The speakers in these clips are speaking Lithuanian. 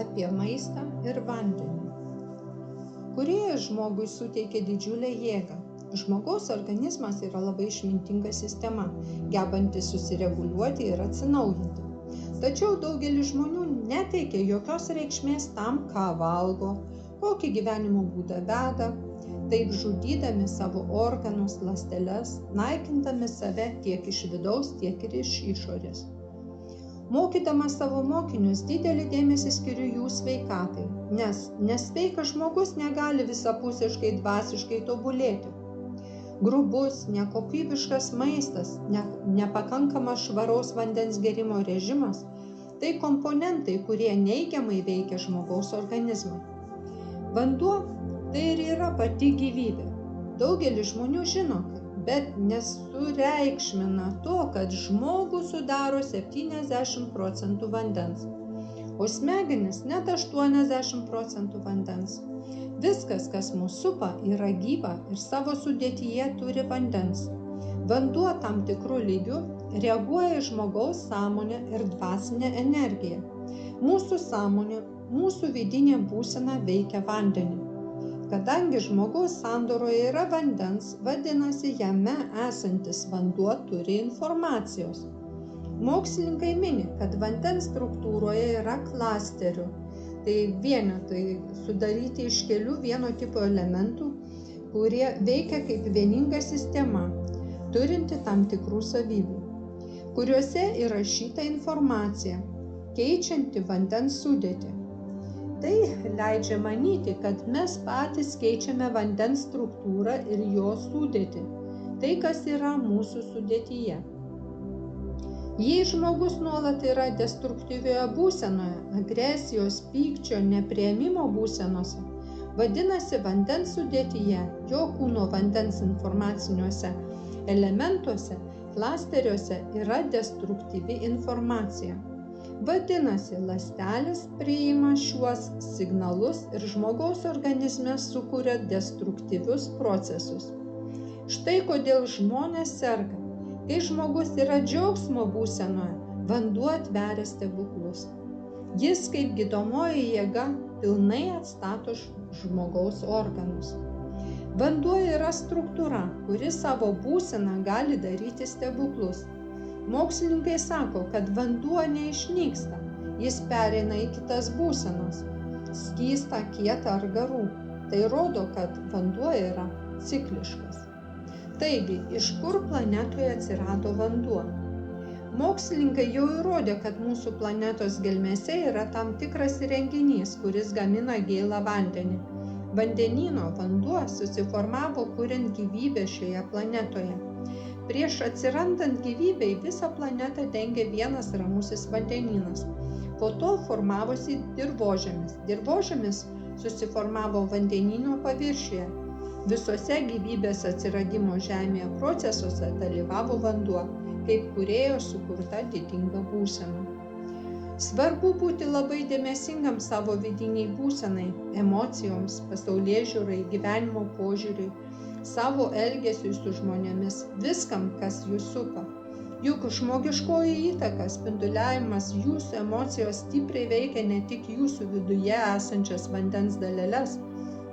apie maistą ir vandenį. Kūrėjas žmogui suteikė didžiulę jėgą. Žmogaus organizmas yra labai išmintinga sistema, gebanti susireguliuoti ir atsinaujinti. Tačiau daugelis žmonių neteikia jokios reikšmės tam, ką valgo, kokį gyvenimo būdą veda, taip žudydami savo organus, ląsteles, naikindami save tiek iš vidaus, tiek ir iš išorės. Mokydamas savo mokinius didelį dėmesį skiriu jų sveikatai, nes nesveikas žmogus negali visapusiškai dvasiškai tobulėti. Grubus, nekokybiškas maistas, nepakankamas švaraus vandens gėrimo režimas – tai komponentai, kurie neigiamai veikia žmogaus organizmą. Vanduo – tai ir yra pati gyvybė. Daugelis žmonių žino, bet nesureikšmina to, kad žmogų sudaro 70% vandens, o smegenis net 80% vandens. Viskas, kas mus supa, yra gyva ir savo sudėtyje turi vandens. Vanduo tam tikrų lygių reaguoja į žmogaus sąmonę ir dvasinę energiją. Mūsų sąmonė, mūsų vidinė būsena veikia vandenį. Kadangi žmogaus sandoroje yra vandens, vadinasi, jame esantis vanduo turi informacijos. Mokslininkai mini, kad vandens struktūroje yra klasterių, tai vienetai sudaryti iš kelių vieno tipo elementų, kurie veikia kaip vieninga sistema, turinti tam tikrų savybių, kuriuose įrašyta informacija, keičianti vandens sudėtį. Tai leidžia manyti, kad mes patys keičiame vandens struktūrą ir jo sudėtį, tai kas yra mūsų sudėtyje. Jei žmogus nuolat yra destruktyvioje būsenoje, agresijos, pykčio, nepriėmimo būsenose, vadinasi vandens sudėtyje, jo kūno vandens informaciniuose elementuose, klasteriuose yra destruktyvi informacija. Vadinasi, ląstelės priima šiuos signalus ir žmogaus organizme sukuria destruktyvius procesus. Štai kodėl žmonės serga. Kai žmogus yra džiaugsmo būsenoje, vanduo atveria stebuklus. Jis kaip gydomoji jėga pilnai atstato žmogaus organus. Vanduo yra struktūra, kuri savo būseną gali daryti stebuklus. Mokslininkai sako, kad vanduo neišnyksta, jis pereina į kitas būsenas – skystą, kietą ar garų. Tai rodo, kad vanduo yra cikliškas. Taigi, iš kur planetoje atsirado vanduo? Mokslininkai jau įrodė, kad mūsų planetos gelmėse yra tam tikras įrenginys, kuris gamina gėlą vandenį. Vandenyno vanduo susiformavo kuriant gyvybę šioje planetoje. Prieš atsirandant gyvybei visą planetą dengė vienas ramusis vandenynas. Po to formavosi dirvožemis. Dirvožemis susiformavo vandenyno paviršiuje. Visuose gyvybės atsiradimo Žemėje procesuose dalyvavo vanduo, kaip kūrėjo sukurta didinga būsena. Svarbu būti labai dėmesingam savo vidiniai būsenai, emocijoms, pasaulėžiūrai, gyvenimo požiūriui, savo elgesiui su žmonėmis, viskam, kas jūs supa. Juk žmogiškoji įtaka, spinduliavimas, jūsų emocijos stipriai veikia ne tik jūsų viduje esančias vandens daleles,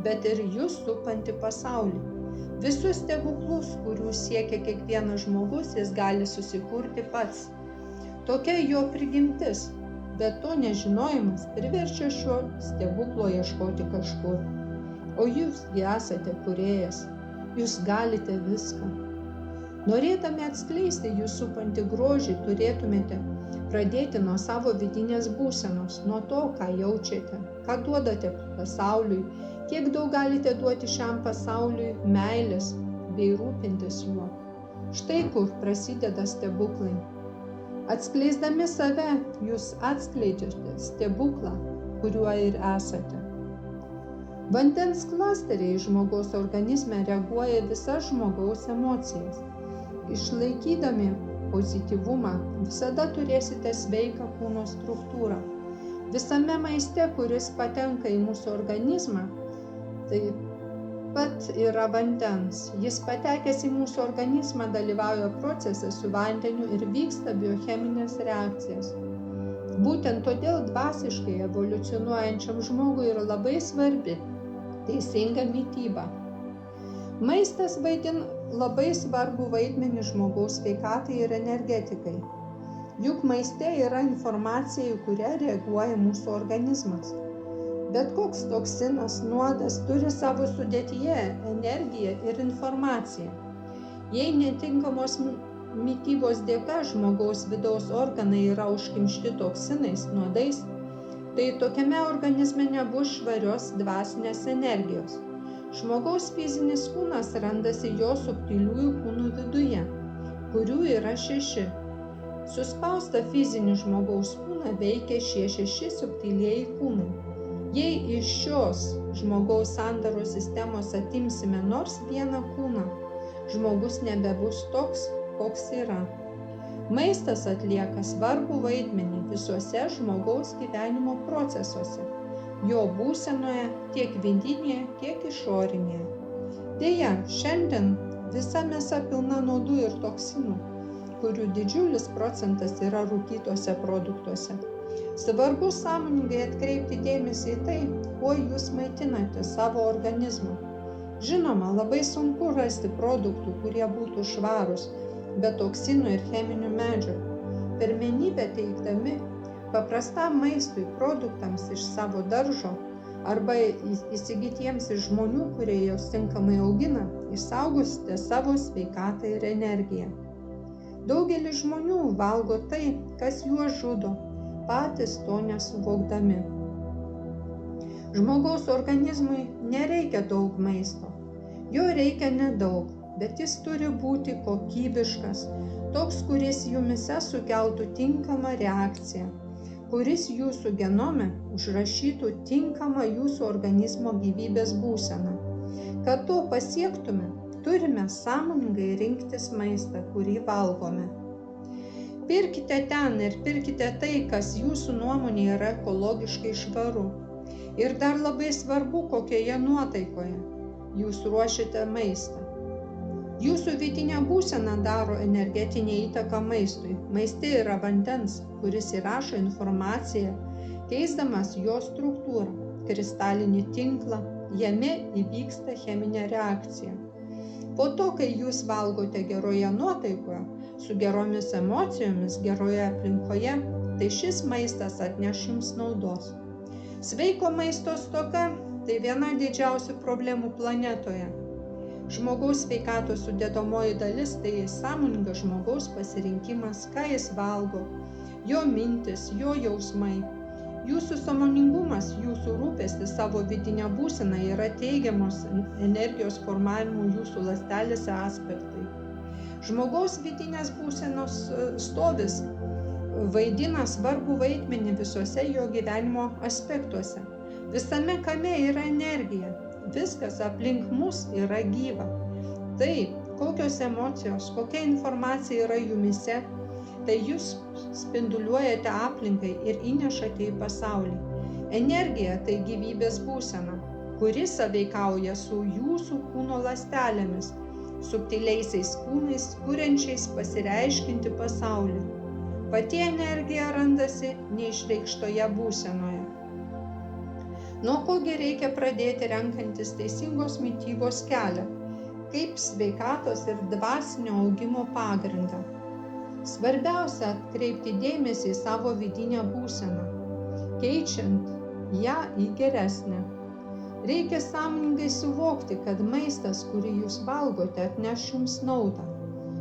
bet ir jūs supantį pasaulį. Visus stebuklus, kurių siekia kiekvienas žmogus, jis gali susikurti pats. Tokia jo prigimtis, bet to nežinojimas priverčia šio stebuklo ieškoti kažkur. O jūsgi esate kūrėjas. Jūs galite viską. Norėdami atskleisti jūs supantį grožį, turėtumėte pradėti nuo savo vidinės būsenos, nuo to, ką jaučiate, ką duodate pasauliui, kiek daug galite duoti šiam pasauliui meilės bei rūpintis juo. Štai kur prasideda stebuklai. Atskleisdami save, jūs atskleidžiate stebuklą, kuriuo ir esate. Vandens klasteriai žmogaus organizme reaguoja visas žmogaus emocijas. Išlaikydami pozityvumą visada turėsite sveiką kūno struktūrą. Visame maiste, kuris patenka į mūsų organizmą, taip pat yra vandens. Jis patekęs į mūsų organizmą dalyvauja procese su vandeniu ir vyksta biocheminės reakcijas. Būtent todėl dvasiškai evoliucionuojančiam žmogui yra labai svarbi teisinga mityba. Maistas vaidina labai svarbų vaidmenį žmogaus sveikatai ir energetikai. Juk maiste yra informacija, į kurią reaguoja mūsų organizmas. Bet koks toksinas, nuodas turi savo sudėtyje energiją ir informaciją. Jei netinkamos mitybos dėka žmogaus vidaus organai yra užkimšti toksinais, nuodais, tai tokiame organizme nebus švarios dvasinės energijos. Žmogaus fizinis kūnas randasi jo subtiliųjų kūnų viduje, kurių yra 6. Suspaustą fizinį žmogaus kūną veikia šie 6 subtilieji kūnai. Jei iš šios žmogaus sandaros sistemos atimsime nors vieną kūną, žmogus nebebus toks, koks yra. Maistas atlieka svarbų vaidmenį visuose žmogaus gyvenimo procesuose, jo būsenoje tiek vidinėje, tiek išorinėje. Deja, šiandien visa mėsa pilna nuodų ir toksinų, kurių didžiulis procentas yra rūkytuose produktuose. Svarbu sąmoningai atkreipti dėmesį į tai, kuo jūs maitinate savo organizmą. Žinoma, labai sunku rasti produktų, kurie būtų švarūs, be toksinų ir cheminių medžiagų. Pirmenybę teikdami paprastam maistui produktams iš savo daržo arba įsigytiems iš žmonių, kurie juos tinkamai augina, išsaugosite savo sveikatą ir energiją. Daugelis žmonių valgo tai, kas juos žudo, patys to nesuvokdami. Žmogaus organizmui nereikia daug maisto. Jo reikia nedaug, bet jis turi būti kokybiškas, toks, kuris jumyse sukeltų tinkamą reakciją, kuris jūsų genome užrašytų tinkamą jūsų organizmo gyvybės būseną. Kad to pasiektume, turime sąmoningai rinktis maistą, kurį valgome. Pirkite ten ir pirkite tai, kas jūsų nuomonė yra ekologiškai švaru. Ir dar labai svarbu, kokioje nuotaikoje jūs ruošiate maistą. Jūsų vidinė būsena daro energetinę įtaką maistui. Maiste yra vandens, kuris įrašo informaciją, keisdamas jo struktūrą, kristalinį tinklą, jame įvyksta cheminė reakcija. Po to, kai jūs valgote geroje nuotaikoje, su geromis emocijomis, geroje aplinkoje, tai šis maistas atneš jums naudos. Sveiko maisto stoka – tai viena didžiausių problemų planetoje. Žmogaus sveikatos sudėdamoji dalis – tai sąmoningas žmogaus pasirinkimas, ką jis valgo, jo mintis, jo jausmai. Jūsų sąmoningumas, jūsų rūpestis savo vidinę būseną yra teigiamos energijos formavimo jūsų ląstelėse aspektai. Žmogaus vidinės būsenos stovis vaidina svarbų vaidmenį visuose jo gyvenimo aspektuose. Visame kame yra energija, viskas aplink mus yra gyva. Tai, kokios emocijos, kokia informacija yra jumyse, tai jūs spinduliuojate aplinkai ir įnešate į pasaulį. Energija tai gyvybės būsena, kuri sąveikauja su jūsų kūno ląstelėmis, subtiliaisiais kūnais, kuriančiais pasireiškinti pasaulį. Pati energija randasi neišreikštoje būsenoje. Nuo kogi reikia pradėti renkantis teisingos mitybos kelią, kaip sveikatos ir dvasinio augimo pagrindą. Svarbiausia atkreipti dėmesį į savo vidinę būseną, keičiant ją į geresnę. Reikia sąmoningai suvokti, kad maistas, kurį jūs valgote, atneš jums naudą.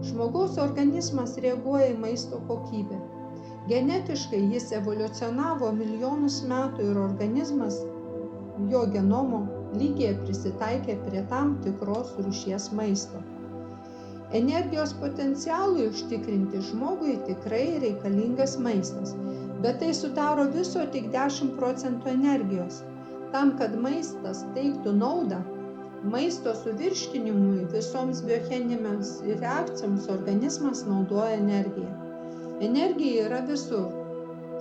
Žmogaus organizmas reaguoja į maisto kokybę. Genetiškai jis evoliucionavo milijonus metų ir organizmas, jo genomo lygiai prisitaikė prie tam tikros rūšies maisto. Energijos potencialui užtikrinti žmogui tikrai reikalingas maistas, bet tai sudaro viso tik 10% energijos. Tam, kad maistas teiktų naudą, maisto suvirškinimui visoms biocheminėms reakcijoms organizmas naudoja energiją. Energija yra visur,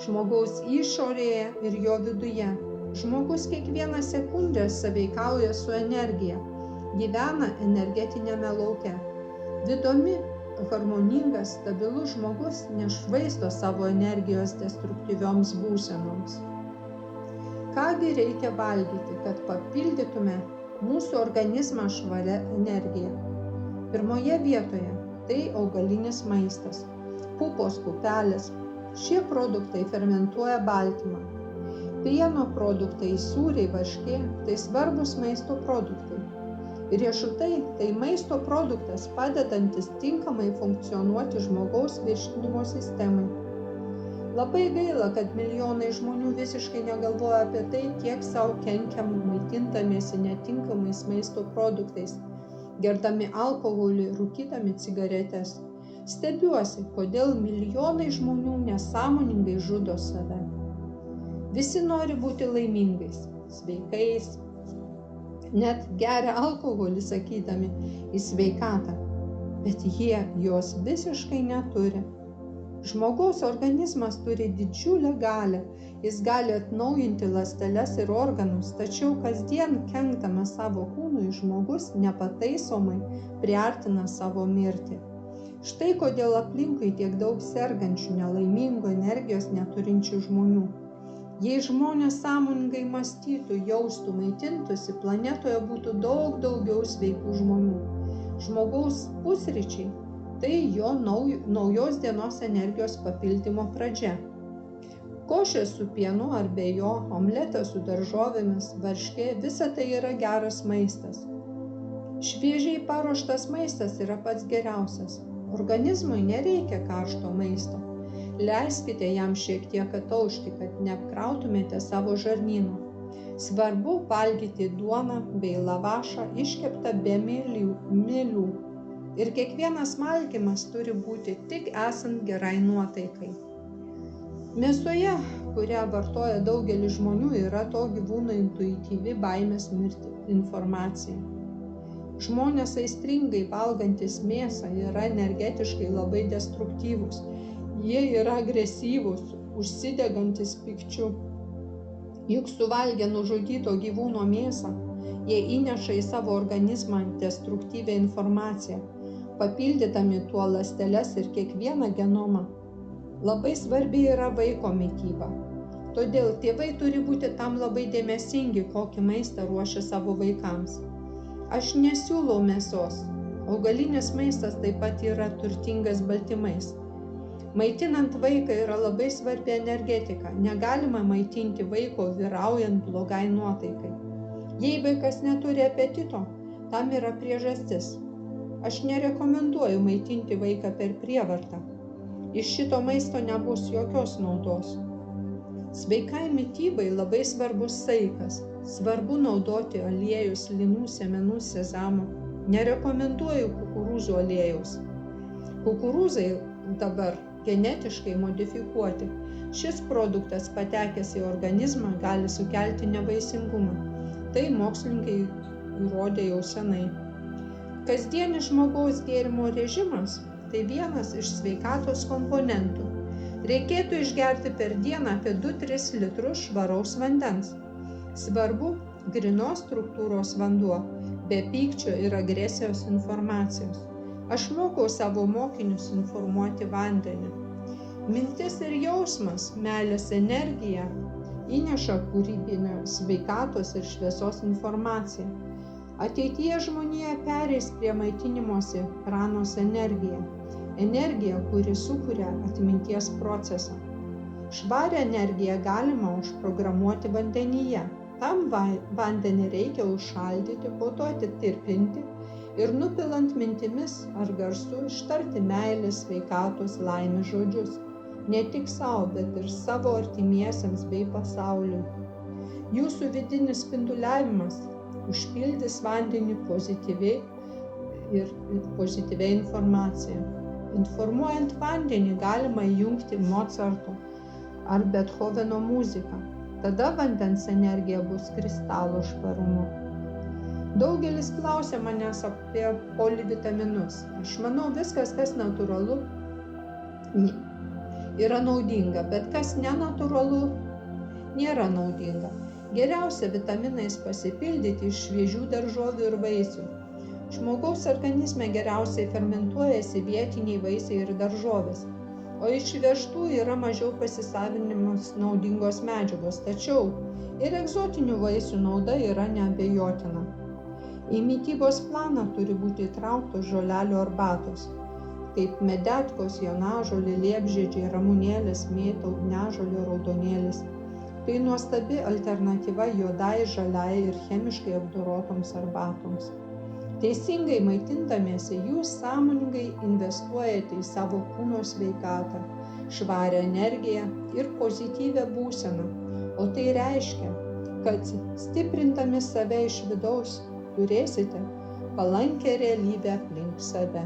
žmogaus išorėje ir jo viduje. Žmogus kiekvieną sekundę sąveikauja su energija, gyvena energetinėme lauke. Vidumi harmoningas, stabilus žmogus nešvaisto savo energijos destruktyvioms būsenoms. Kągi reikia valgyti, kad papildytume mūsų organizmą švaria energija? Pirmoje vietoje tai augalinis maistas, pupos, pupelės. Šie produktai fermentuoja baltymą. Pieno produktai, sūriai, varškė – tai svarbus maisto produktai. Riešutai – tai maisto produktas padedantis tinkamai funkcionuoti žmogaus virškinimo sistemai. Labai gaila, kad milijonai žmonių visiškai negalvoja apie tai, kiek savo kenkiam maitindamiesi netinkamais maisto produktais, gerdami alkoholį, rūkydami cigaretes. Stebiuosi, kodėl milijonai žmonių nesąmoningai žudo save. Visi nori būti laimingais, sveikais, net geria alkoholį sakydami į sveikatą, bet jie jos visiškai neturi. Žmogaus organizmas turi didžiulę galią, jis gali atnaujinti ląsteles ir organus, tačiau kasdien kenkdamas savo kūnui žmogus nepataisomai priartina savo mirtį. Štai kodėl aplinkui tiek daug sergančių, nelaimingų, energijos neturinčių žmonių. Jei žmonės sąmoningai mąstytų, jaustų, maitintųsi, planetoje būtų daug daugiau sveikų žmonių. Žmogaus pusryčiai – tai jo naujos dienos energijos papildymo pradžia. Košė su pienu ar be jo, omletas su daržovėmis, varškė – visa tai yra geras maistas. Šviežiai paruoštas maistas yra pats geriausias. Organizmui nereikia karšto maisto. Leiskite jam šiek tiek ataušti, kad neapkrautumėte savo žarnyno. Svarbu valgyti duoną bei lavašą iškeptą be mielių. Ir kiekvienas valgymas turi būti tik esant gerai nuotaikai. Mėsoje, kurią vartoja daugelis žmonių, yra to gyvūno intuityvi baimės mirti informacija. Žmonės aistringai valgantis mėsą yra energetiškai labai destruktyvūs. Jie yra agresyvūs, užsidegantis pykčiu. Juk suvalgę nužudyto gyvūno mėsą, jie įneša į savo organizmą destruktyvią informaciją, papildydami tuo ląsteles ir kiekvieną genomą. Labai svarbi yra vaiko mityba. Todėl tėvai turi būti tam labai dėmesingi, kokį maistą ruošia savo vaikams. Aš nesiūlau mėsos. Augalinis maistas taip pat yra turtingas baltymais. Maitinant vaiką yra labai svarbi energetika. Negalima maitinti vaiko vyraujant blogai nuotaikai. Jei vaikas neturi apetito, tam yra priežastis. Aš nerekomenduoju maitinti vaiką per prievartą. Iš šito maisto nebus jokios naudos. Sveikai mitybai labai svarbus saikas. Svarbu naudoti aliejus, linų, sėmenų, sezamo. Nerekomenduoju kukurūzų aliejaus. Kukurūzai dabar genetiškai modifikuoti. Šis produktas patekęs į organizmą gali sukelti nevaisingumą. Tai mokslininkai įrodė jau senai. Kasdienis žmogaus gėrimo režimas – tai vienas iš sveikatos komponentų. Reikėtų išgerti per dieną apie 2-3 litrus švaraus vandens. Svarbu grynos struktūros vanduo, be pykčio ir agresijos informacijos. Aš mokau savo mokinius informuoti vandenį. Mintis ir jausmas, meilės energija įneša kūrybinę sveikatos ir šviesos informaciją. Ateityje žmonija pereis prie maitinimosi pranos energiją. Energija, kuri sukuria atminties procesą. Švarią energiją galima užprogramuoti vandenyje. Tam vandenį reikia užšaldyti, po to atitirpinti ir nupilant mintimis ar garsu ištarti meilės, sveikatos, laimės žodžius. Ne tik savo, bet ir savo artimiesiems bei pasauliui. Jūsų vidinis spinduliavimas užpildys vandenį pozityviai informacija. Informuojant vandenį galima įjungti Mozarto ar Bethoveno muziką. Tada vandens energija bus kristalo švarumo. Daugelis klausia manęs apie polivitaminus. Aš manau, viskas, kas natūralu, yra naudinga, bet kas nenatūralu, nėra naudinga. Geriausia vitaminais pasipildyti iš šviežių daržovių ir vaisių. Žmogaus organizme geriausiai fermentuojasi vietiniai vaisiai ir daržovės, o iš vežtų yra mažiau pasisavinimos naudingos medžiagos, tačiau ir egzotinių vaisių nauda yra neabejotina. Į mitybos planą turi būti įtrauktos žolelių arbatos, kaip medetkos, jonažolė, liepžiedžiai, ramunėlės, mėta, ugniažolė, raudonėlis. Tai nuostabi alternatyva juodai, žaliai ir chemiškai apdorotoms arbatoms. Teisingai maitindamiesi jūs sąmoningai investuojate į savo kūno sveikatą, švarią energiją ir pozityvią būseną, o tai reiškia, kad stiprindami save iš vidaus turėsite palankią realybę aplink save.